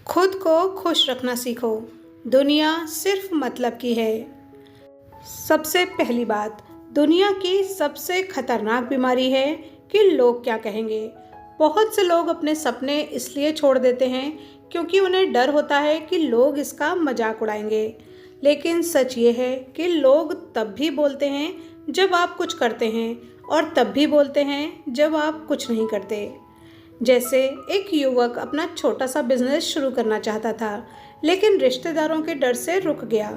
खुद को खुश रखना सीखो। दुनिया सिर्फ मतलब की है। सबसे पहली बात, दुनिया की सबसे खतरनाक बीमारी है कि लोग क्या कहेंगे। बहुत से लोग अपने सपने इसलिए छोड़ देते हैं क्योंकि उन्हें डर होता है कि लोग इसका मजाक उड़ाएंगे। लेकिन सच ये है कि लोग तब भी बोलते हैं जब आप कुछ करते हैं और तब भी बोलते हैं जब आप कुछ नहीं करते। जैसे एक युवक अपना छोटा सा बिजनेस शुरू करना चाहता था, लेकिन रिश्तेदारों के डर से रुक गया।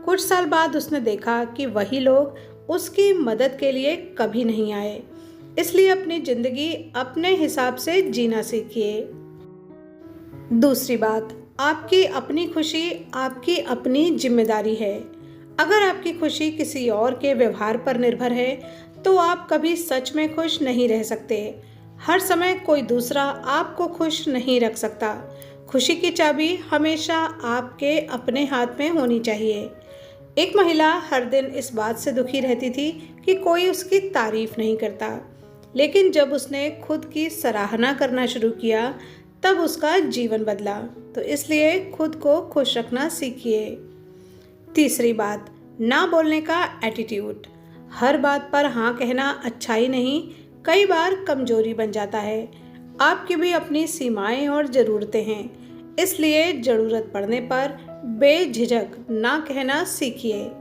कुछ साल बाद उसने देखा कि वही लोग उसकी मदद के लिए कभी नहीं आए। इसलिए अपनी जिंदगी अपने हिसाब से जीना सीखिए। दूसरी बात, आपकी अपनी खुशी आपकी अपनी जिम्मेदारी है। अगर आपकी खुशी किसी और के व्यवहार पर निर्भर है तो आप कभी सच में खुश नहीं रह सकते। हर समय कोई दूसरा आपको खुश नहीं रख सकता। खुशी की चाबी हमेशा आपके अपने हाथ में होनी चाहिए। एक महिला हर दिन इस बात से दुखी रहती थी कि कोई उसकी तारीफ नहीं करता, लेकिन जब उसने खुद की सराहना करना शुरू किया तब उसका जीवन बदला। तो इसलिए खुद को खुश रखना सीखिए। तीसरी बात, ना बोलने का एटीट्यूड। हर बात पर हाँ कहना अच्छाई नहीं, कई बार कमजोरी बन जाता है। आपकी भी अपनी सीमाएं और ज़रूरतें हैं, इसलिए ज़रूरत पड़ने पर बेझिझक ना कहना सीखिए।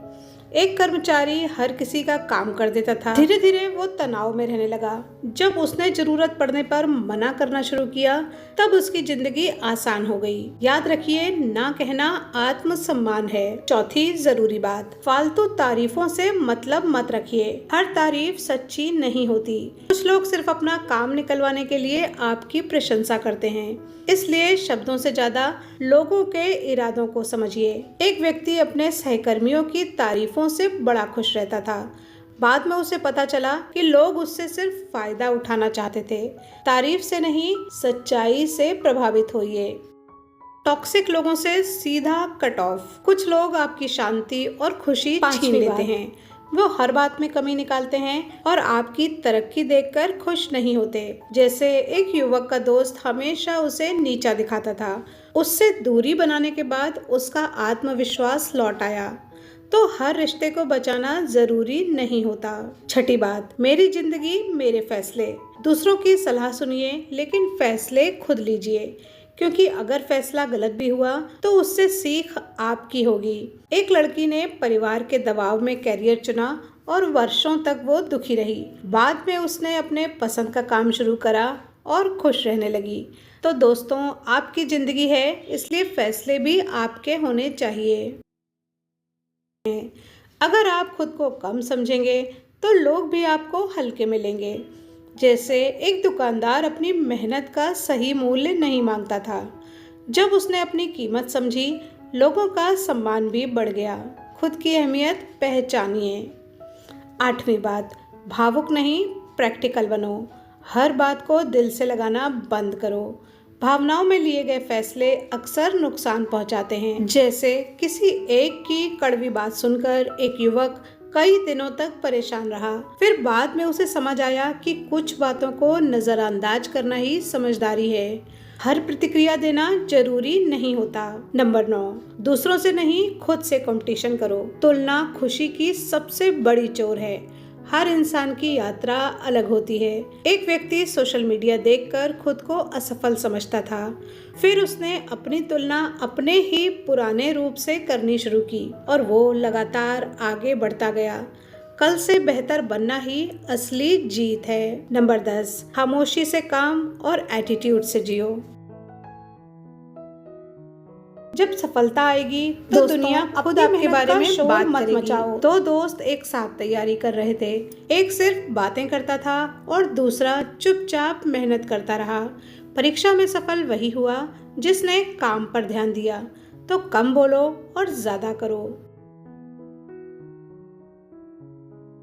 एक कर्मचारी हर किसी का काम कर देता था। धीरे धीरे वो तनाव में रहने लगा। जब उसने जरूरत पड़ने पर मना करना शुरू किया तब उसकी जिंदगी आसान हो गई। याद रखिए, ना कहना आत्मसम्मान है। चौथी जरूरी बात, फालतू तारीफों से मतलब मत रखिए। हर तारीफ सच्ची नहीं होती। कुछ लोग सिर्फ अपना काम निकलवाने के लिए आपकी प्रशंसा करते हैं, इसलिए शब्दों से ज्यादा लोगों के इरादों को समझिए। एक व्यक्ति अपने सहकर्मियों की तारीफों से बड़ा खुश रहता था। बाद में उसे पता चला कि लोग उससे सिर्फ फायदा उठाना चाहते थे। तारीफ से नहीं, सच्चाई से प्रभावित होइए। टॉक्सिक लोगों से सीधा कट ऑफ। कुछ लोग आपकी शांति और खुशी छीन लेते हैं। वो हर बात में कमी निकालते हैं और आपकी तरक्की देखकर खुश नहीं होते। जैसे एक युवक का दोस्त हमेशा उसे नीचा दिखाता था। उससे दूरी बनाने के बाद उसका आत्मविश्वास लौट आया। तो हर रिश्ते को बचाना जरूरी नहीं होता। छठी बात, मेरी जिंदगी मेरे फैसले। दूसरों की सलाह सुनिए, लेकिन फैसले खुद लीजिए, क्योंकि अगर फैसला गलत भी हुआ तो उससे सीख आपकी होगी। एक लड़की ने परिवार के दबाव में करियर चुना और वर्षों तक वो दुखी रही। बाद में उसने अपने पसंद का काम शुरू करा और खुश रहने लगी। तो दोस्तों, आपकी जिंदगी है, इसलिए फैसले भी आपके होने चाहिए। अगर आप खुद को कम समझेंगे तो लोग भी आपको हल्के में लेंगे। जैसे एक दुकानदार अपनी मेहनत का सही मूल्य नहीं मांगता था। जब उसने अपनी कीमत समझी, लोगों का सम्मान भी बढ़ गया। खुद की अहमियत पहचानिए। आठवीं बात, भावुक नहीं प्रैक्टिकल बनो। हर बात को दिल से लगाना बंद करो। भावनाओं में लिए गए फैसले अक्सर नुकसान पहुंचाते हैं। जैसे किसी एक की कड़वी बात सुनकर एक युवक कई दिनों तक परेशान रहा। फिर बाद में उसे समझ आया कि कुछ बातों को नजरअंदाज करना ही समझदारी है। हर प्रतिक्रिया देना जरूरी नहीं होता। नंबर 9, दूसरों से नहीं, खुद से कंपटीशन करो। तुलना खुशी की सबसे बड़ी चोर है। हर इंसान की यात्रा अलग होती है। एक व्यक्ति सोशल मीडिया देखकर खुद को असफल समझता था। फिर उसने अपनी तुलना अपने ही पुराने रूप से करनी शुरू की और वो लगातार आगे बढ़ता गया। कल से बेहतर बनना ही असली जीत है। नंबर 10, खामोशी से काम और एटीट्यूड से जियो। जब सफलता आएगी तो दुनिया खुद आपके बारे में बात मत मचाओ। दो दोस्त एक साथ तैयारी कर रहे थे। एक सिर्फ बातें करता था और दूसरा चुपचाप मेहनत करता रहा। परीक्षा में सफल वही हुआ जिसने काम पर ध्यान दिया। तो कम बोलो और ज्यादा करो।